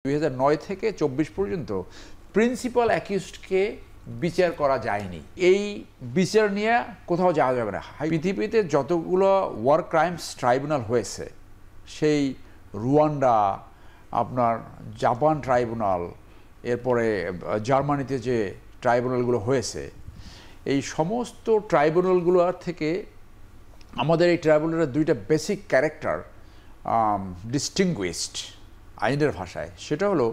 2009 থেকে 24 পর্যন্ত প্রিন্সিপাল অ্যাকিউজডকে বিচার করা যায়নি। এই বিচার নিয়ে কোথাও যাওয়া যাবে না। পৃথিবীতে যতগুলো ওয়ার ক্রাইমস ট্রাইব্যুনাল হয়েছে, সেই রুয়ান্ডা, আপনার জাপান ট্রাইব্যুনাল, এরপরে জার্মানিতে যে ট্রাইব্যুনালগুলো হয়েছে, এই সমস্ত ট্রাইব্যুনালগুলোর থেকে আমাদের এই ট্রাইব্যুনালের দুইটা বেসিক ক্যারেক্টার ডিস্টিংগুইশড আইনের ভাষায়। সেটা হলো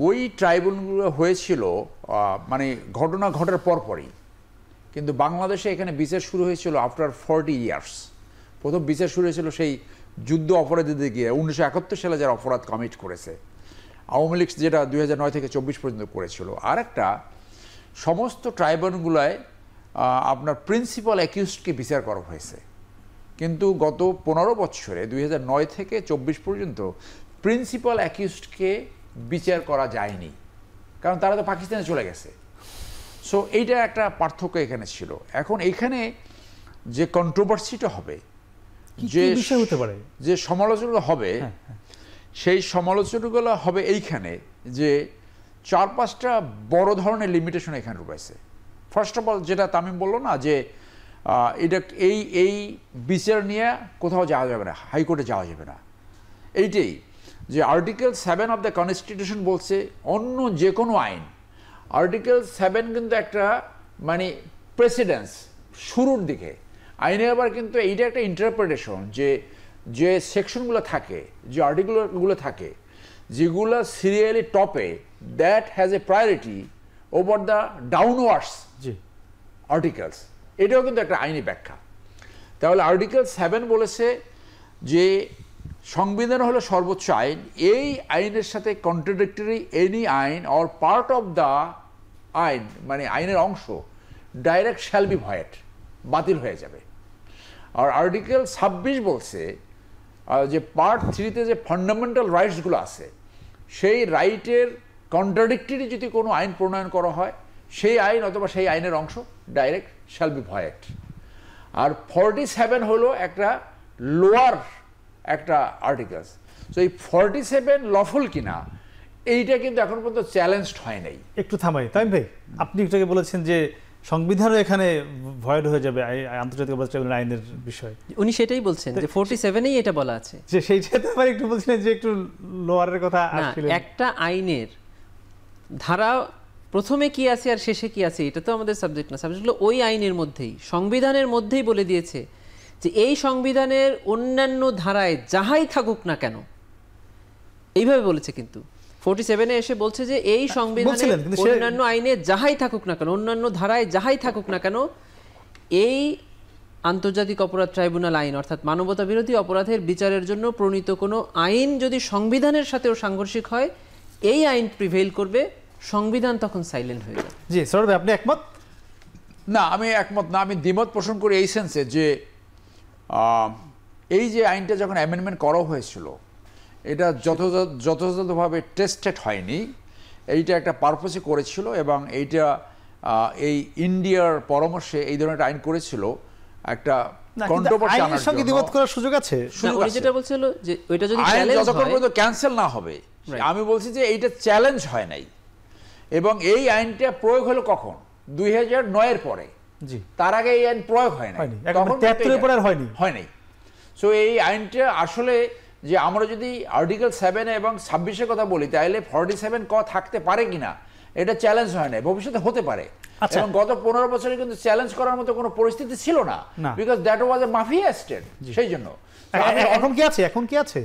ওই ট্রাইব্যুনালগুলো হয়েছিল মানে ঘটনা ঘটার পরপরই, কিন্তু বাংলাদেশে এখানে বিচার শুরু হয়েছিল আফটার 40 ইয়ার্স। প্রথম বিচার শুরু হয়েছিল সেই যুদ্ধ অপরাধীদের গিয়ে 1971 সালে যারা অপরাধ কমিট করেছে, আওয়ামী লীগ যেটা 2009 থেকে 24 পর্যন্ত করেছিল। আর একটা সমস্ত ট্রাইব্যুনালগুলোয় আপনার প্রিন্সিপাল অ্যাকিউজডকে বিচার করা হয়েছে, কিন্তু গত 15 বছরে 2009 থেকে 24 পর্যন্ত প্রিন্সিপাল অ্যাকিউজডকে বিচার করা যায়নি, কারণ তারা তো পাকিস্তানে চলে গেছে। সো এইটা একটা পার্থক্য এখানে ছিল। এখন এইখানে যে কন্ট্রোভার্সিটা হবে, যে বিষয় হতে পারে, যে সমালোচনা হবে, সেই সমালোচনাগুলো হবে এইখানে যে 4-5টা বড় ধরনের লিমিটেশন এখানে রয়েছে। ফার্স্ট অফ অল, যেটা তামিম বললো না যে এটা এই বিচার নিয়ে কোথাও যাওয়া যাবে না, হাইকোর্টে যাওয়া যাবে না, এইটাই যে আর্টিকেল 7 অফ দ্য কনস্টিটিউশন বলছে অন্য যে কোনো আইন, আর্টিকেল 7 কিন্তু একটা মানে প্রেসিডেন্স শুরুর দিকে আইনে, আবার কিন্তু এইটা একটা ইন্টারপ্রিটেশন যে সেকশনগুলো থাকে, যে আর্টিকেলগুলো থাকে, যেগুলো সিরিয়ালি টপে, that has a priority over the downwards articles. এটাও কিন্তু একটা আইনি ব্যাখ্যা। তাহলে আর্টিকেল 7 বলেছে যে সংবিধান হলো সর্বোচ্চ আইন, এই আইনের সাথে কন্ট্রাডিক্টরি এনি আইন অর পার্ট অফ দ্য আইন, মানে আইনের অংশ, ডাইরেক্ট শ্যাল বি ভয়েড, বাতিল হয়ে যাবে। আর আর্টিকেল 26 বলছে যে পার্ট 3-তে যে ফান্ডামেন্টাল রাইটসগুলো আছে, সেই রাইটের কন্ট্রাডিক্টরি যদি কোনো আইন প্রণয়ন করা হয়, সেই আইন অথবা সেই আইনের অংশ ডাইরেক্ট শ্যাল বি ভয়েড। আর 47 হলো একটা লোয়ার একটা আর্টিকেলস। সো এই 47 লফুল কিনা এইটা কিন্তু এখন পর্যন্ত চ্যালেঞ্জড হয় নাই। একটু থামাই তামিম ভাই, আপনি একটু আগে বলেছেন যে সংবিধানও এখানে ভয়েড হয়ে যাবে আন্তর্জাতিক অপরাধ ট্রাইব্যুনাল আইনের বিষয়। উনি সেটাই বলছেন যে 47-এই এটা বলা আছে, যে সেইটাতে আবার একটু বলছিলেন যে একটু লোয়ারের কথা আসছিলেন। একটা আইনের ধারা প্রথমে কি আছে আর শেষে কি আছে এটা তো আমাদের সাবজেক্ট না, সাবজেক্ট হলো ওই আইনের মধ্যেই, সংবিধানের মধ্যেই বলে দিয়েছে যে এই সংবিধানের অন্যান্য ধারায় যাহাই থাকুক না কেন, এইভাবে বলেছে। কিন্তু 47-এ এসে বলছে যে এই সংবিধানের অন্যান্য আইনে যাহাই থাকুক না কেন, অন্যান্য ধারায় যাহাই থাকুক না কেন, এই আন্তর্জাতিক অপরাধ ট্রাইব্যুনাল আইন অর্থাৎ মানবতা বিরোধী অপরাধের বিচারের জন্য প্রণীত কোনো আইন যদি সংবিধানের সাথেও সাংঘর্ষিক হয়, এই আইন প্রিভেইল করবে, সংবিধান তখন সাইলেন্ট হয়ে যাবে। জি সরোজ ভাই, আপনি একমত? না, আমি একমত না। আমি দ্বিমত পোষণ করি এই সেন্সে যে এই যে আইনটা যখন অ্যামেন্ডমেন্ট করা হয়েছিল, এটা যথাযথভাবে টেস্টেড হয়নি। এইটা একটা পারপাসে করেছিল, এবং এইটা এই ইন্ডিয়ার পরামর্শে এই ধরনের আইন করেছিল একটা কন্ট্রোভার্সি আনার জন্য। দ্বিমত করার সুযোগ আছে। উনি যেটা বলছিল যে ওইটা যদি যতক্ষণ পর্যন্ত ক্যান্সেল না হবে, আমি বলছি যে এইটা চ্যালেঞ্জ হয় নাই। এবং এই আইনটা প্রয়োগ হলো কখন? 2009-এর পরে। জি, তার আগে এই আইন প্রয়োগ হয় নাই, হয়নি। সো এই আইনটা আসলে, যে আমরা যদি আর্টিকেল 7 এবং 26-এর কথা বলি, তাহলে 47 থাকতে পারে কিনা এটা চ্যালেঞ্জ হয় নাই, ভবিষ্যতে হতে পারে। এবং গত 15 বছরে কিন্তু চ্যালেঞ্জ করার মতো কোনো পরিস্থিতি ছিল না, because that was A mafia state. সেই জন্য এখন কি আছে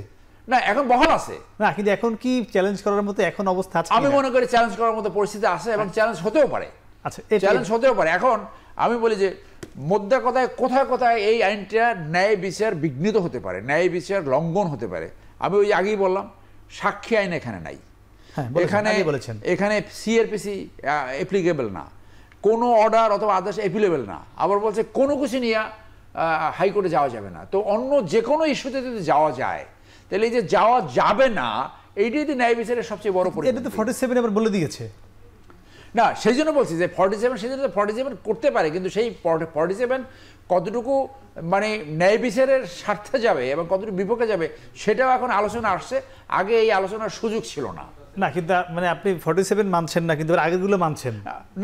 না, এখন বহাল আছে না, কিন্তু এখন কি চ্যালেঞ্জ করার মতো এখন অবস্থা আছে? আমি মনে করি চ্যালেঞ্জ করার মতো পরিস্থিতি আছে, এবং চ্যালেঞ্জ হতেও পারে। আচ্ছা, চ্যালেঞ্জ হতেও পারে। এখন আমি বলি যে মোদ্দা কথায় কোথায় কোথায় এই আইনটা ন্যায় বিচার বিঘ্নিত হতে পারে, ন্যায় বিচার লঙ্ঘন হতে পারে। আমি ওই আগেই বললাম, সাক্ষী আইন এখানে নাই, এখানে সিআরপিসি অ্যাপ্লিকেবল না, কোনো অর্ডার অথবা আদেশ অ্যাপ্লিকেবল না। আবার বলছে কোনো কিছু নিয়ে হাইকোর্টে যাওয়া যাবে না। তো অন্য যে কোনো ইস্যুতে যদি যাওয়া যায়, তাহলে এই যে যাওয়া যাবে না, এইটাই তো ন্যায় বিচারের সবচেয়ে বড় পরিবর্তন। এটা তো 47 আবার বলে দিয়েছে। না সেই জন্য বলছি যে 47 সেই জন্য 47 করতে পারে, কিন্তু সেই 47 কতটুকু মানে ন্যায় বিচারের স্বার্থে যাবে এবং কতটুকু বিপক্ষে যাবে সেটাও এখন আলোচনা আসছে, আগে এই আলোচনার সুযোগ ছিল না। না কিন্তু মানে আপনি 47 মানছেন না, কিন্তু আগেরগুলো মানছেন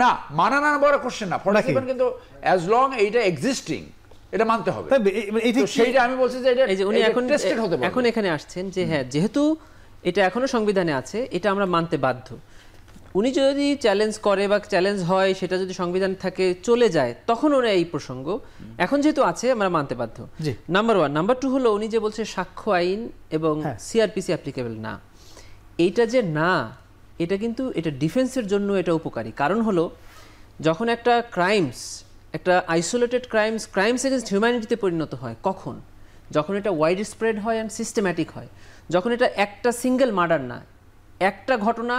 না, মানা না বড় কোশ্চেন না, 47 কিন্তু অ্যাজ লং এইটা এক্সিস্টিং এটা মানতে হবে। তো সেইটা আমি বলছি যে এটা এই যে উনি এখন টেস্টেড হতে পারে। এখন এখানে আসছেন যে হ্যাঁ, যেহেতু এটা এখনো সংবিধানে আছে, এটা আমরা মানতে বাধ্য। উনি যদি চ্যালেঞ্জ করে বা চ্যালেঞ্জ হয়, সেটা যদি সংবিধান থাকে চলে যায়, তখন ওরা এই প্রসঙ্গ, এখন যেহেতু আছে আমরা মানতে বাধ্য। নাম্বার 1। নাম্বার 2 হলো উনি যে বলছে সাক্ষ্য আইন এবং সিআরপিসি অ্যাপ্লিকেবল না, এইটা যে না, এটা কিন্তু এটা ডিফেন্সের জন্য এটা উপকারী। কারণ হলো যখন একটা ক্রাইমস, একটা আইসোলেটেড ক্রাইমস এগেনস্ট হিউম্যানিটিতে পরিণত হয়, কখন? যখন এটা ওয়াইড স্প্রেড হয় অ্যান্ড সিস্টেম্যাটিক হয়, যখন এটা একটা সিঙ্গেল মার্ডার না, একটা ঘটনা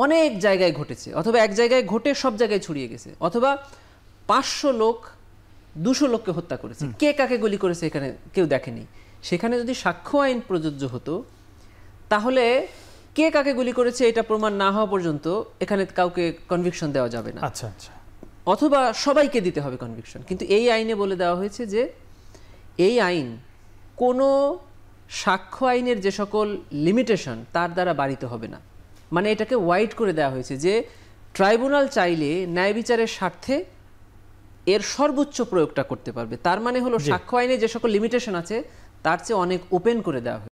অনেক জায়গায় ঘটেছে, অথবা এক জায়গায় ঘটে সব জায়গায় ছড়িয়ে গেছে, অথবা 500 লোক 200 লোককে হত্যা করেছে, কে কাকে গুলি করেছে এখানে কেউ দেখেনি। সেখানে যদি সাক্ষ্য আইন প্রযোজ্য হতো, তাহলে কে কাকে গুলি করেছে এটা প্রমাণ না হওয়া পর্যন্ত এখানে কাউকে কনভিকশন দেওয়া যাবে না। আচ্ছা আচ্ছা, অথবা সবাইকে দিতে হবে কনভিকশন। কিন্তু এই আইনে বলে দেওয়া হয়েছে যে এই আইন কোনো সাক্ষ্য আইনের যে সকল লিমিটেশন তার দ্বারা বাড়িতে হবে না। মানে এটাকে ওয়াইড করে দেওয়া হয়েছে যে ট্রাইব্যুনাল চাইলে ন্যায় বিচারের স্বার্থে এর সর্বোচ্চ প্রয়োগটা করতে পারবে। তার মানে হলো সাক্ষ্য আইনে যে সকল লিমিটেশন আছে তার চেয়ে অনেক ওপেন করে দেওয়া হয়েছে।